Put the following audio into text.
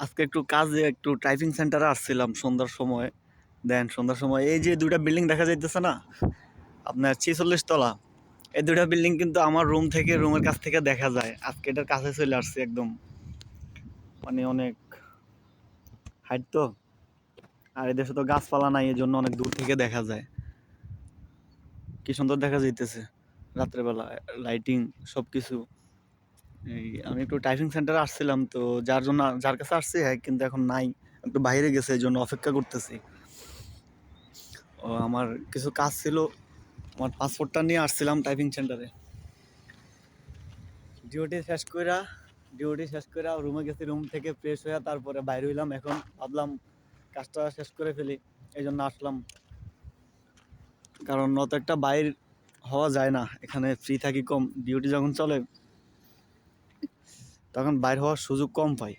আজকে একটু কাজে একটু টাইপিং সেন্টারে আসছিলাম সন্ধ্যার সময়। সন্ধ্যার সময় এই যে দুইটা বিল্ডিং দেখা যাইতেছে না, আপনার 46 তলা। এই দুইটা বিল্ডিং কিন্তু আমার রুমের কাছ থেকে দেখা যায়। আজকে এটার কাছে চলে আসছে একদম, মানে অনেক হাইট তো। আর এদেশে তো গাছপালা নাই, এই জন্য অনেক দূর থেকে দেখা যায়। কি সুন্দর দেখা যাইতেছে রাত্রেবেলা, লাইটিং সবকিছু। এই আমি একটু টাইপিং সেন্টারে আসছিলাম, তো যার কাছে আসছি হ্যাঁ, কিন্তু এখন নাই, একটু বাইরে গেছে, এই জন্য অপেক্ষা করতেছি। ও আমার কিছু কাজ ছিল, আমার পাসপোর্টটা নিয়ে আসছিলাম টাইপিং সেন্টারে। ডিউটি শেষ কইরা রুমে গেছি, রুম থেকে ফ্রেশ হয়ে তারপরে বাইরে হইলাম। এখন ভাবলাম কাজটা শেষ করে ফেলি, এই জন্য আসলাম। কারণ অত একটা বাইর হওয়া যায় না, এখানে ফ্রি থাকি কম। ডিউটি যখন চলে তখন বাইর হওয়ার সুযোগ কম পাই।